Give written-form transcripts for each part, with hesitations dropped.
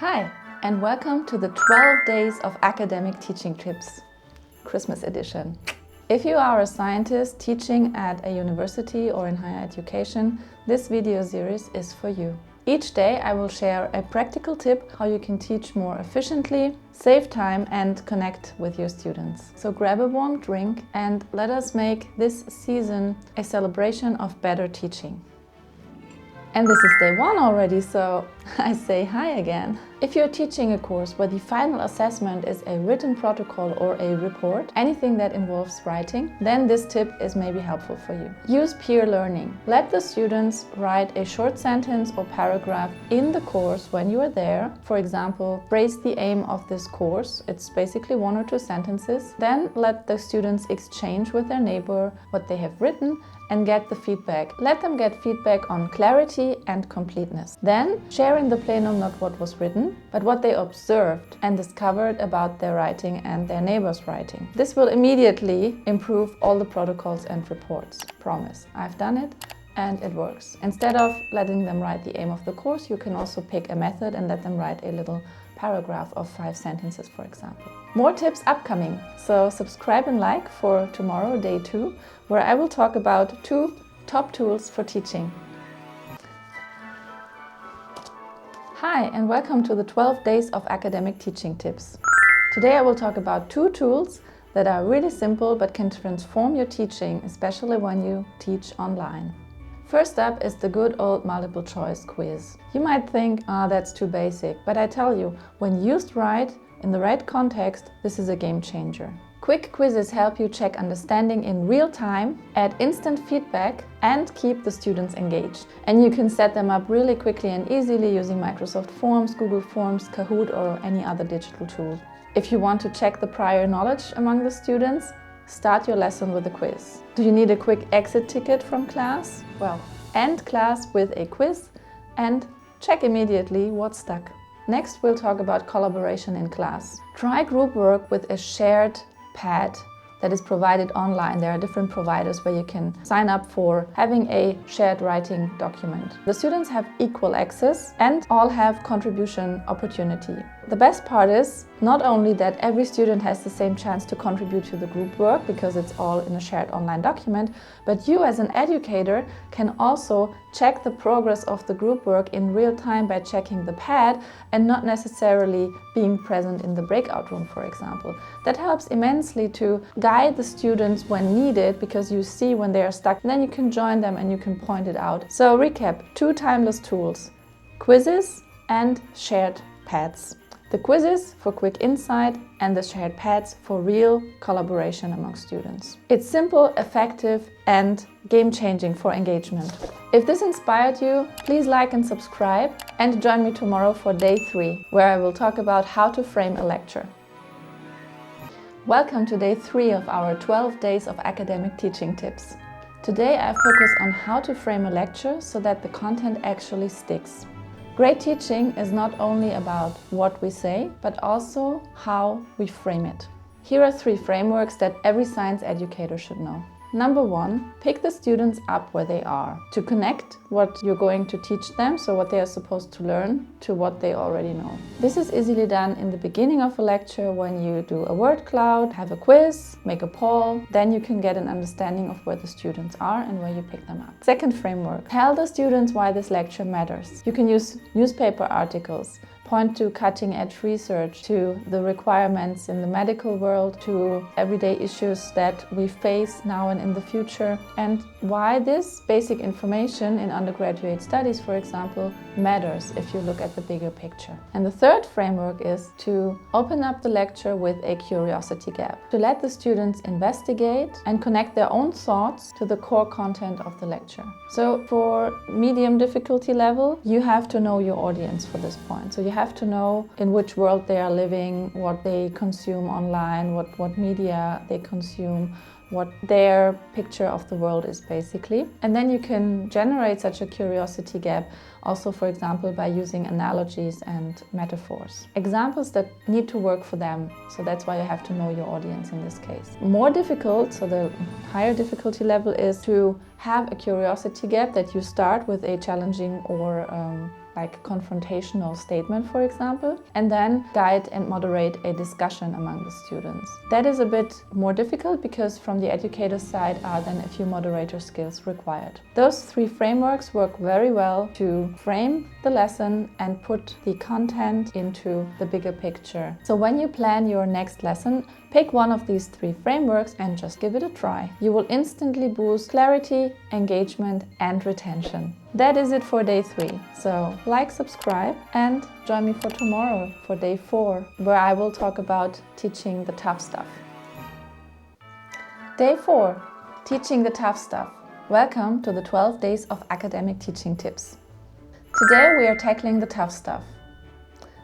Hi, and welcome to the 12 Days of Academic Teaching Tips, Christmas edition. If you are a scientist teaching at a university or in higher education, this video series is for you. Each day I will share a practical tip how you can teach more efficiently, save time and connect with your students. So grab a warm drink and let us make this season a celebration of better teaching. And this is day one already, so I say hi again. If you're teaching a course where the final assessment is a written protocol or a report, anything that involves writing, then this tip is maybe helpful for you. Use peer learning. Let the students write a short sentence or paragraph in the course when you are there. For example, phrase the aim of this course. It's basically 1 or 2 sentences. Then let the students exchange with their neighbor what they have written and get the feedback. Let them get feedback on clarity and completeness. Then share in the plenum not what was written, but what they observed and discovered about their writing and their neighbor's writing. This will immediately improve all the protocols and reports. Promise. I've done it and it works. Instead of letting them write the aim of the course, you can also pick a method and let them write a little paragraph of 5 sentences, for example. More tips upcoming, so subscribe and like for tomorrow, day 2, where I will talk about 2 top tools for teaching. Hi, and welcome to the 12 Days of Academic Teaching Tips. Today I will talk about 2 tools that are really simple but can transform your teaching, especially when you teach online. First up is the good old multiple choice quiz. You might think, that's too basic, but I tell you, when used right, in the right context, this is a game changer. Quick quizzes help you check understanding in real time, add instant feedback, and keep the students engaged. And you can set them up really quickly and easily using Microsoft Forms, Google Forms, Kahoot, or any other digital tool. If you want to check the prior knowledge among the students, start your lesson with a quiz. Do you need a quick exit ticket from class? Well, end class with a quiz and check immediately what's stuck. Next, we'll talk about collaboration in class. Try group work with a shared pad that is provided online. There are different providers where you can sign up for having a shared writing document. The students have equal access and all have contribution opportunity. The best part is not only that every student has the same chance to contribute to the group work because it's all in a shared online document, but you as an educator can also check the progress of the group work in real time by checking the pad and not necessarily being present in the breakout room, for example. That helps immensely to guide the students when needed because you see when they are stuck, and then you can join them and you can point it out. So recap, 2 timeless tools: quizzes and shared pads. The quizzes for quick insight and the shared pads for real collaboration among students. It's simple, effective and game-changing for engagement. If this inspired you, please like and subscribe and join me tomorrow for day 3, where I will talk about how to frame a lecture. Welcome to day 3 of our 12 Days of Academic Teaching Tips. Today I focus on how to frame a lecture so that the content actually sticks. Great teaching is not only about what we say, but also how we frame it. Here are 3 frameworks that every science educator should know. Number 1, pick the students up where they are. To connect what you're going to teach them, so what they are supposed to learn, to what they already know. This is easily done in the beginning of a lecture when you do a word cloud, have a quiz, make a poll. Then you can get an understanding of where the students are and where you pick them up. Second framework, tell the students why this lecture matters. You can use newspaper articles, point to cutting-edge research, to the requirements in the medical world, to everyday issues that we face now and in the future, and why this basic information in undergraduate studies, for example, matters if you look at the bigger picture. And the third framework is to open up the lecture with a curiosity gap, to let the students investigate and connect their own thoughts to the core content of the lecture. So for medium difficulty level, you have to know your audience for this point. So you have to know in which world they are living, what they consume online, what media they consume, what their picture of the world is basically. And then you can generate such a curiosity gap also, for example, by using analogies and metaphors. Examples that need to work for them. So that's why you have to know your audience in this case. More difficult, so the higher difficulty level, is to have a curiosity gap that you start with a challenging or like a confrontational statement, for example, and then guide and moderate a discussion among the students. That is a bit more difficult because from the educator's side are then a few moderator skills required. Those three frameworks work very well to frame the lesson and put the content into the bigger picture. So when you plan your next lesson, pick one of these three frameworks and just give it a try. You will instantly boost clarity, engagement, and retention. That is it for day 3. So like, subscribe, and join me for tomorrow for day 4, where I will talk about teaching the tough stuff. Day 4, teaching the tough stuff. Welcome to the 12 days of academic teaching tips. Today we are tackling the tough stuff.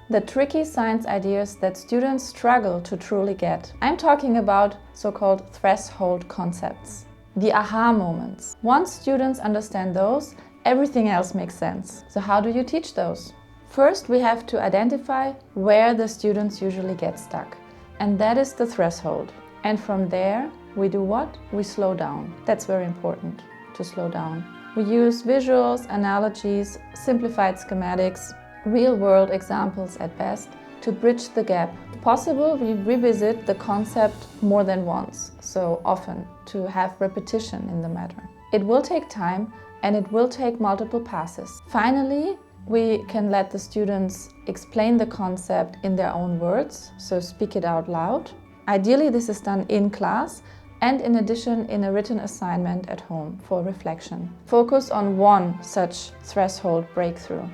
The tricky science ideas that students struggle to truly get. I'm talking about so-called threshold concepts, the aha moments. Once students understand those, everything else makes sense. So how do you teach those? First, we have to identify where the students usually get stuck, and that is the threshold. And from there, we do what? We slow down. That's very important, to slow down. We use visuals, analogies, simplified schematics, real-world examples at best, to bridge the gap. If possible, we revisit the concept more than once, so often, to have repetition in the matter. It will take time and it will take multiple passes. Finally, we can let the students explain the concept in their own words, so speak it out loud. Ideally, this is done in class and in addition in a written assignment at home for reflection. Focus on one such threshold breakthrough.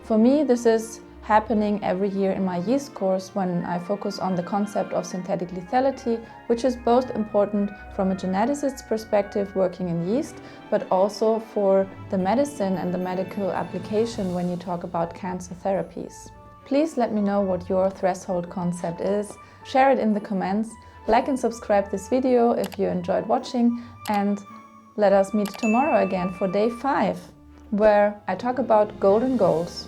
For me, this is happening every year in my yeast course when I focus on the concept of synthetic lethality, which is both important from a geneticist's perspective working in yeast, but also for the medicine and the medical application when you talk about cancer therapies. Please let me know what your threshold concept is. Share it in the comments. Like and subscribe this video if you enjoyed watching, and let us meet tomorrow again for day 5, where I talk about golden goals.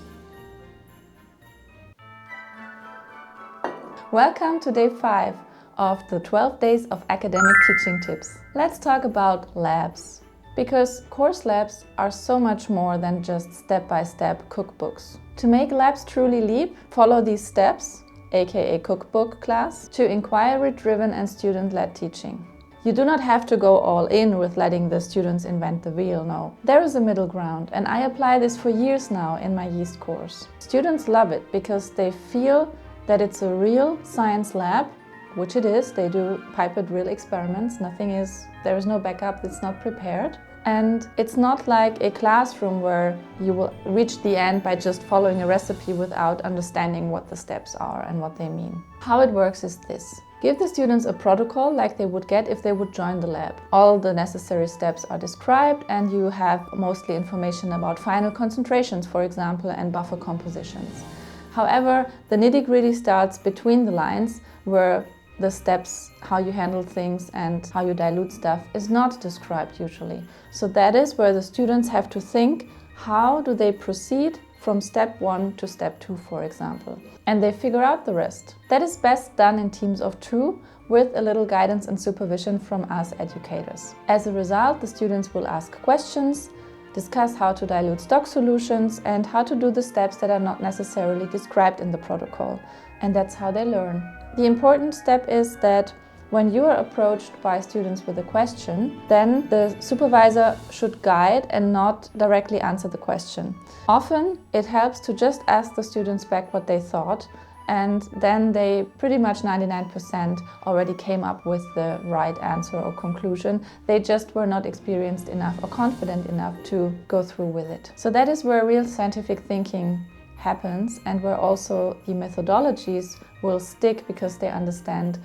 Welcome to day 5 of the 12 days of academic teaching tips. Let's talk about labs, because course labs are so much more than just step-by-step cookbooks. To make labs truly leap, follow these steps, aka cookbook class, to inquiry-driven and student-led teaching. You do not have to go all in with letting the students invent the wheel, no. There is a middle ground, and I apply this for years now in my yeast course. Students love it because they feel that it's a real science lab, which it is. They do pipette real experiments. There is no backup, it's not prepared. And it's not like a classroom where you will reach the end by just following a recipe without understanding what the steps are and what they mean. How it works is this. Give the students a protocol like they would get if they would join the lab. All the necessary steps are described and you have mostly information about final concentrations, for example, and buffer compositions. However, the nitty-gritty starts between the lines, where the steps, how you handle things and how you dilute stuff, is not described usually. So that is where the students have to think, how do they proceed from step 1 to step 2, for example. And they figure out the rest. That is best done in teams of 2, with a little guidance and supervision from us educators. As a result, the students will ask questions, discuss how to dilute stock solutions, and how to do the steps that are not necessarily described in the protocol. And that's how they learn. The important step is that when you are approached by students with a question, then the supervisor should guide and not directly answer the question. Often it helps to just ask the students back what they thought, and then they pretty much 99% already came up with the right answer or conclusion. They just were not experienced enough or confident enough to go through with it. So that is where real scientific thinking happens, and where also the methodologies will stick because they understand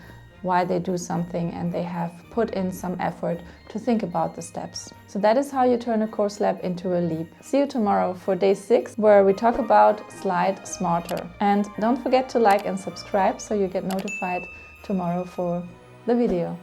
why they do something and they have put in some effort to think about the steps. So that is how you turn a course lab into a leap. See you tomorrow for day 6, where we talk about slide smarter. And don't forget to like and subscribe so you get notified tomorrow for the video.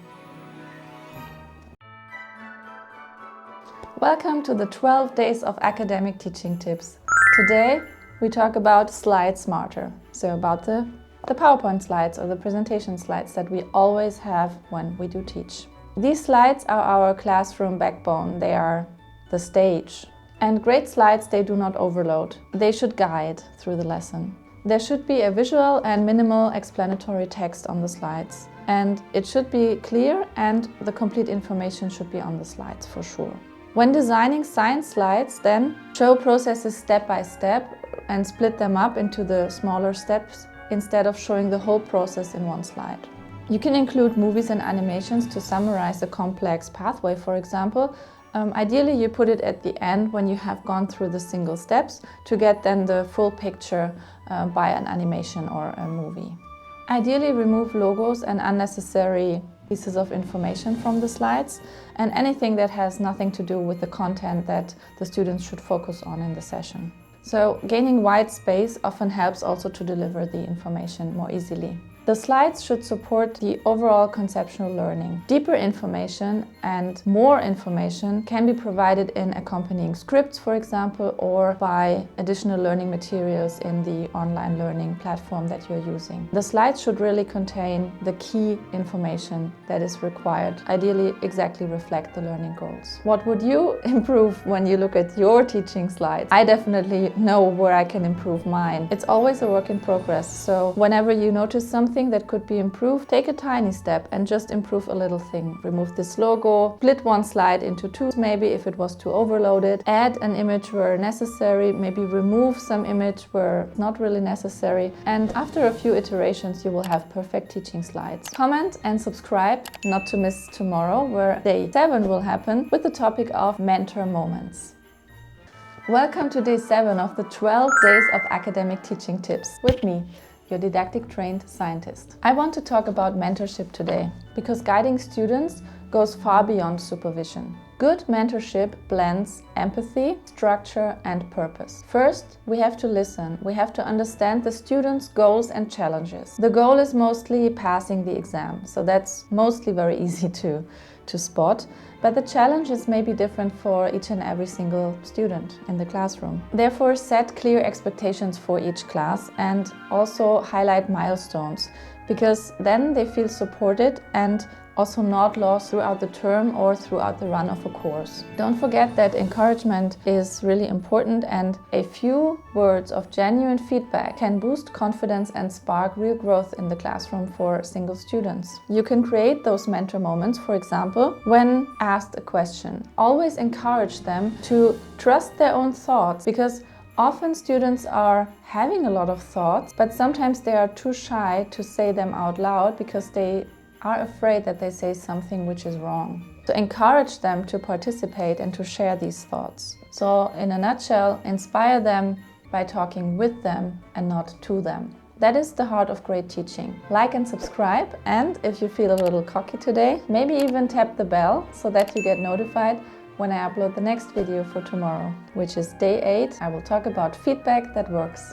Welcome to the 12 days of academic teaching tips. Today we talk about slide smarter, so about the PowerPoint slides or the presentation slides that we always have when we do teach. These slides are our classroom backbone. They are the stage. And great slides, they do not overload. They should guide through the lesson. There should be a visual and minimal explanatory text on the slides. And it should be clear, and the complete information should be on the slides for sure. When designing science slides, then show processes step by step and split them up into the smaller steps instead of showing the whole process in one slide. You can include movies and animations to summarize a complex pathway, for example. Ideally, you put it at the end when you have gone through the single steps to get then the full picture by an animation or a movie. Ideally, remove logos and unnecessary pieces of information from the slides and anything that has nothing to do with the content that the students should focus on in the session. So, gaining white space often helps also to deliver the information more easily. The slides should support the overall conceptual learning. Deeper information and more information can be provided in accompanying scripts, for example, or by additional learning materials in the online learning platform that you're using. The slides should really contain the key information that is required, ideally exactly reflect the learning goals. What would you improve when you look at your teaching slides? I definitely know where I can improve mine. It's always a work in progress, so whenever you notice something that could be improved, take a tiny step and just improve a little thing. Remove this logo, split one slide into two, maybe if it was too overloaded, add an image where necessary, maybe remove some image where not really necessary, and after a few iterations you will have perfect teaching slides. Comment and subscribe not to miss tomorrow, where day 7 will happen with the topic of mentor moments. Welcome to day 7 of the 12 days of academic teaching tips with me, your didactic trained scientist. I want to talk about mentorship today because guiding students goes far beyond supervision. Good mentorship blends empathy, structure, and purpose. First, we have to listen. We have to understand the students' goals and challenges. The goal is mostly passing the exam, so that's mostly very easy to spot, but the challenges may be different for each and every single student in the classroom. Therefore, set clear expectations for each class and also highlight milestones, because then they feel supported and also not lost throughout the term or throughout the run of a course. Don't forget that encouragement is really important, and a few words of genuine feedback can boost confidence and spark real growth in the classroom for single students. You can create those mentor moments, for example, when asked a question. Always encourage them to trust their own thoughts, because often students are having a lot of thoughts, but sometimes they are too shy to say them out loud because they are afraid that they say something which is wrong. So encourage them to participate and to share these thoughts. So in a nutshell, inspire them by talking with them and not to them. That is the heart of great teaching. Like and subscribe, and if you feel a little cocky today, maybe even tap the bell so that you get notified when I upload the next video for tomorrow, which is day 8. I will talk about feedback that works.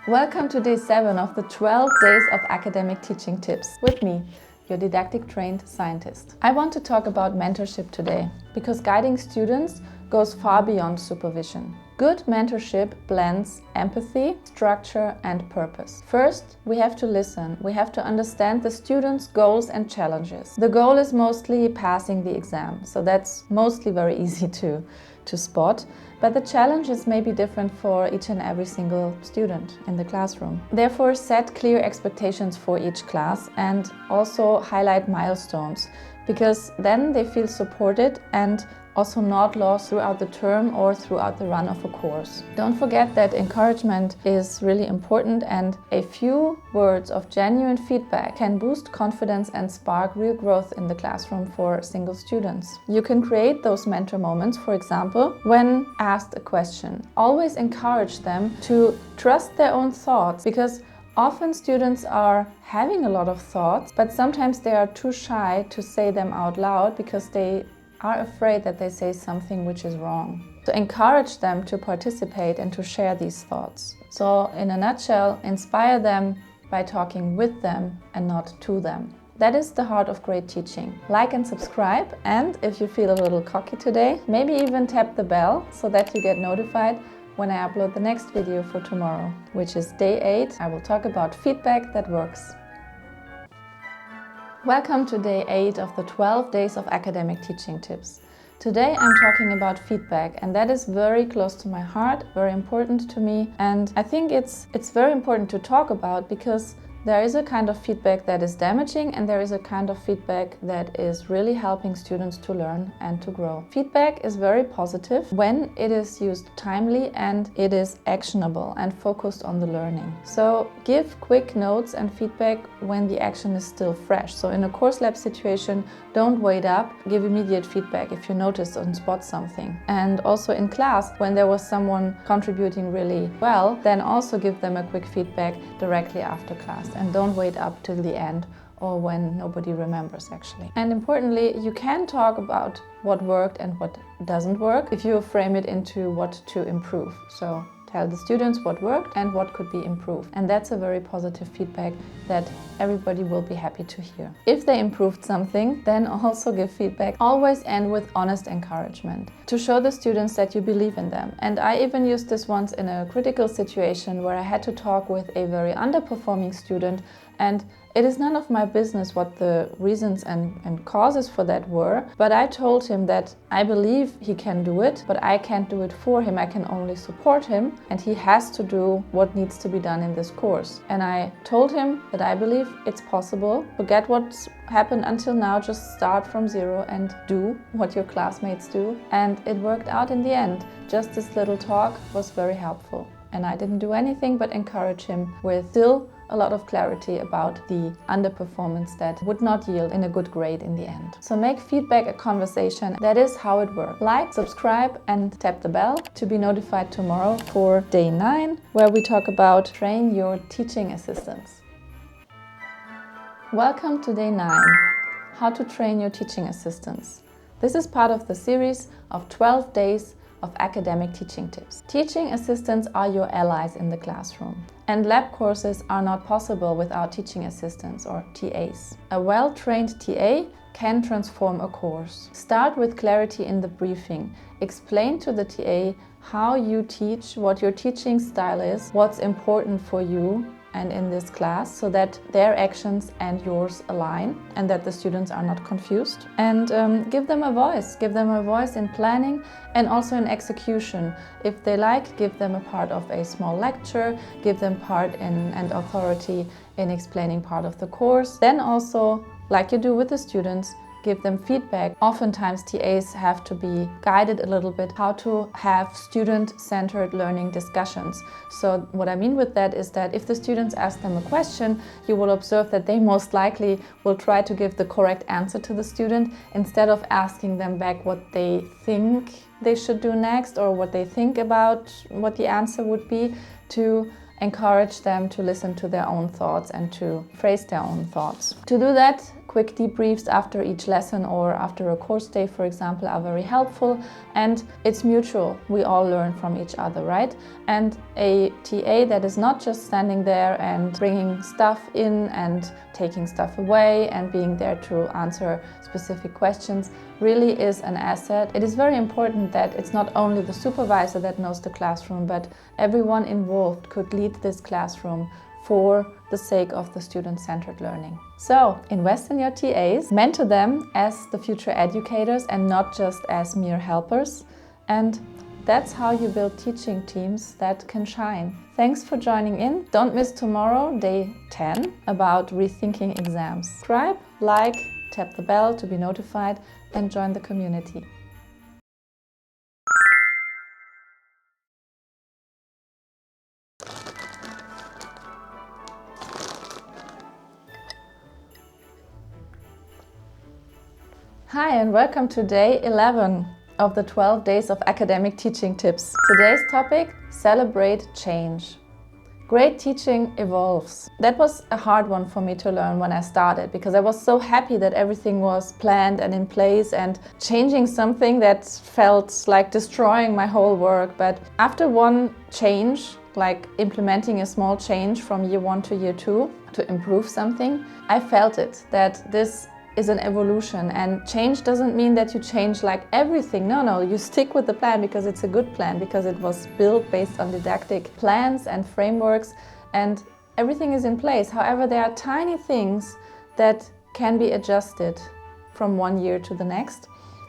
Welcome to day 7 of the 12 days of academic teaching tips with me, your didactic trained scientist. I want to talk about mentorship today because guiding students goes far beyond supervision. Good mentorship blends empathy, structure, and purpose. First, we have to listen. We have to understand the students' goals and challenges. The goal is mostly passing the exam, so that's mostly very easy to spot, but the challenges may be different for each and every single student in the classroom. Therefore, set clear expectations for each class and also highlight milestones, because then they feel supported and also not lost throughout the term or throughout the run of a course. Don't forget that encouragement is really important, and a few words of genuine feedback can boost confidence and spark real growth in the classroom for single students. You can create those mentor moments, for example, when asked a question. Always encourage them to trust their own thoughts, because often students are having a lot of thoughts, but sometimes they are too shy to say them out loud because they are afraid that they say something which is wrong. So encourage them to participate and to share these thoughts. So in a nutshell, inspire them by talking with them and not to them. That is the heart of great teaching. Like and subscribe, and if you feel a little cocky today, maybe even tap the bell so that you get notified when I upload the next video for tomorrow, which is day 8. I will talk about feedback that works. Welcome to day 8 of the 12 days of academic teaching tips. Today I'm talking about feedback, and that is very close to my heart, very important to me, and I think it's very important to talk about because there is a kind of feedback that is damaging and there is a kind of feedback that is really helping students to learn and to grow. Feedback is very positive when it is used timely and it is actionable and focused on the learning. So give quick notes and feedback when the action is still fresh. So in a course lab situation, don't wait up, give immediate feedback if you notice and spot something. And also in class, when there was someone contributing really well, then also give them a quick feedback directly after class. And don't wait up till the end or when nobody remembers actually. And importantly, you can talk about what worked and what doesn't work if you frame it into what to improve. So tell the students what worked and what could be improved. And that's a very positive feedback that everybody will be happy to hear. If they improved something, then also give feedback. Always end with honest encouragement to show the students that you believe in them. And I even used this once in a critical situation where I had to talk with a very underperforming student, and it is none of my business what the reasons and causes for that were, but I told him that I believe he can do it, but I can't do it for him. I can only support him, and he has to do what needs to be done in this course. And I told him that I believe it's possible. Forget what's happened until now, just start from zero and do what your classmates do. And it worked out in the end. Just this little talk was very helpful. And I didn't do anything but encourage him with still a lot of clarity about the underperformance that would not yield in a good grade in the end. So make feedback a conversation. That is how it works. Like, subscribe and tap the bell to be notified tomorrow for day 9, where we talk about train your teaching assistants. Welcome to day 9, how to train your teaching assistants. This is part of the series of 12 days of academic teaching tips. Teaching assistants are your allies in the classroom, and lab courses are not possible without teaching assistants or TAs. A well-trained TA can transform a course. Start with clarity in the briefing. Explain to the TA how you teach, what your teaching style is, what's important for you and in this class, so that their actions and yours align and that the students are not confused. And give them a voice. Give them a voice in planning and also in execution. If they like, give them a part of a small lecture, give them part in and authority in explaining part of the course. Then also, like you do with the students, give them feedback. Oftentimes TAs have to be guided a little bit how to have student-centered learning discussions. So what I mean with that is that if the students ask them a question, you will observe that they most likely will try to give the correct answer to the student instead of asking them back what they think they should do next or what they think about what the answer would be, to encourage them to listen to their own thoughts and to phrase their own thoughts. To do that, quick debriefs after each lesson or after a course day, for example, are very helpful, and it's mutual. We all learn from each other, right? And a TA that is not just standing there and bringing stuff in and taking stuff away and being there to answer specific questions really is an asset. It is very important that it's not only the supervisor that knows the classroom, but everyone involved could lead this classroom for the sake of the student-centered learning. So, invest in your TAs, mentor them as the future educators and not just as mere helpers. And that's how you build teaching teams that can shine. Thanks for joining in. Don't miss tomorrow, day 10, about rethinking exams. Subscribe, like, tap the bell to be notified, and join the community. Hi and welcome to day 11 of the 12 days of academic teaching tips. Today's topic: celebrate change. Great teaching evolves. That was a hard one for me to learn when I started, because I was so happy that everything was planned and in place, and changing something that felt like destroying my whole work. But after one change, like implementing a small change from year 1 to year 2 to improve something, I felt it, that this is an evolution, and change doesn't mean that you change like everything. No, you stick with the plan because it's a good plan, because it was built based on didactic plans and frameworks and everything is in place. However, there are tiny things that can be adjusted from one year to the next,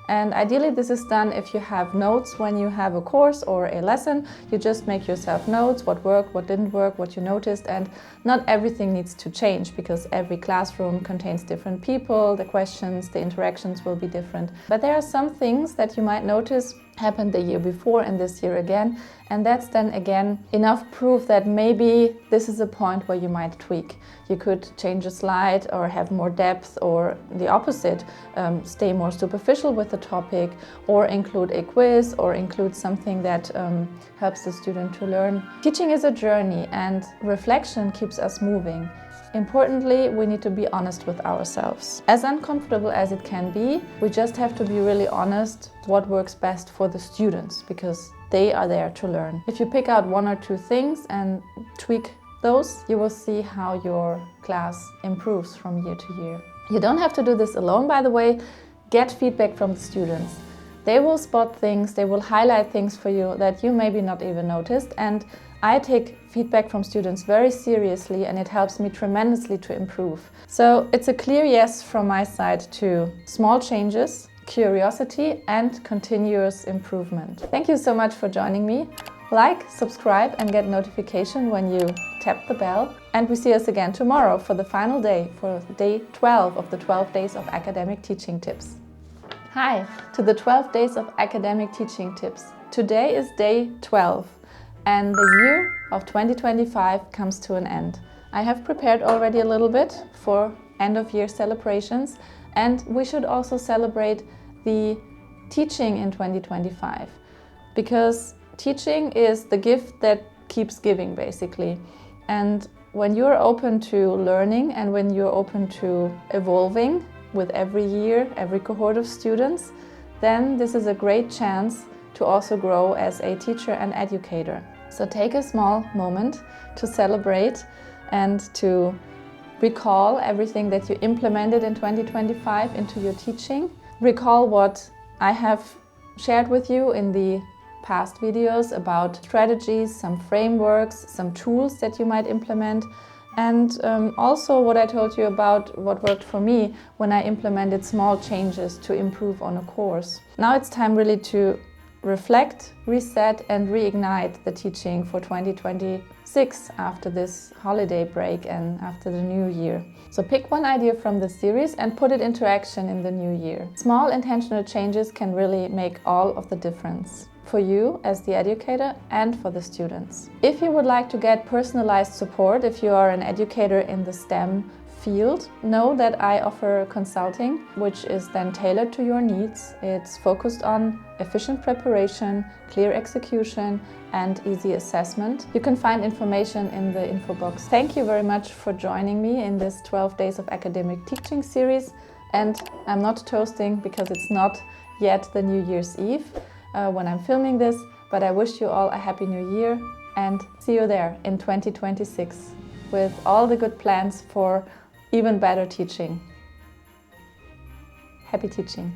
And ideally this is done if you have notes when you have a course or a lesson. You just make yourself notes, what worked, what didn't work, what you noticed, and not everything needs to change because every classroom contains different people, the questions, the interactions will be different. But there are some things that you might notice happened the year before and this year again, and that's then again enough proof that maybe this is a point where you might tweak. You could change a slide or have more depth, or the opposite, stay more superficial with the topic, or include a quiz, or include something that helps the student to learn. Teaching is a journey and reflection keeps us moving. Importantly, we need to be honest with ourselves. As uncomfortable as it can be, we just have to be really honest what works best for the students, because they are there to learn. If you pick out one or two things and tweak those, you will see how your class improves from year to year. You don't have to do this alone, by the way. Get feedback from the students. They will spot things, they will highlight things for you that you maybe not even noticed, and I take feedback from students very seriously, and it helps me tremendously to improve. So it's a clear yes from my side to small changes, curiosity and continuous improvement. Thank you so much for joining me. Like, subscribe and get notification when you tap the bell. And we see us again tomorrow for the final day, for day 12 of the 12 days of academic teaching tips. Hi, to the 12 days of academic teaching tips. Today is day 12 and the year of 2025 comes to an end. I have prepared already a little bit for end of year celebrations, and we should also celebrate the teaching in 2025, because teaching is the gift that keeps giving, basically. And when you're open to learning and when you're open to evolving with every year, every cohort of students, then this is a great chance to also grow as a teacher and educator. So take a small moment to celebrate and to recall everything that you implemented in 2025 into your teaching. Recall what I have shared with you in the past videos about strategies, some frameworks, some tools that you might implement, and also what I told you about what worked for me when I implemented small changes to improve on a course. Now it's time really to reflect, reset and reignite the teaching for 2026 after this holiday break and after the new year. So pick one idea from the series and put it into action in the new year. Small intentional changes can really make all of the difference for you as the educator and for the students. If you would like to get personalized support, if you are an educator in the STEM field, know that I offer consulting, which is then tailored to your needs. It's focused on efficient preparation, clear execution and easy assessment. You can find information in the info box. Thank you very much for joining me in this 12 days of academic teaching series. And I'm not toasting because it's not yet the New Year's Eve when I'm filming this, but I wish you all a happy new year and see you there in 2026 with all the good plans for even better teaching. Happy teaching!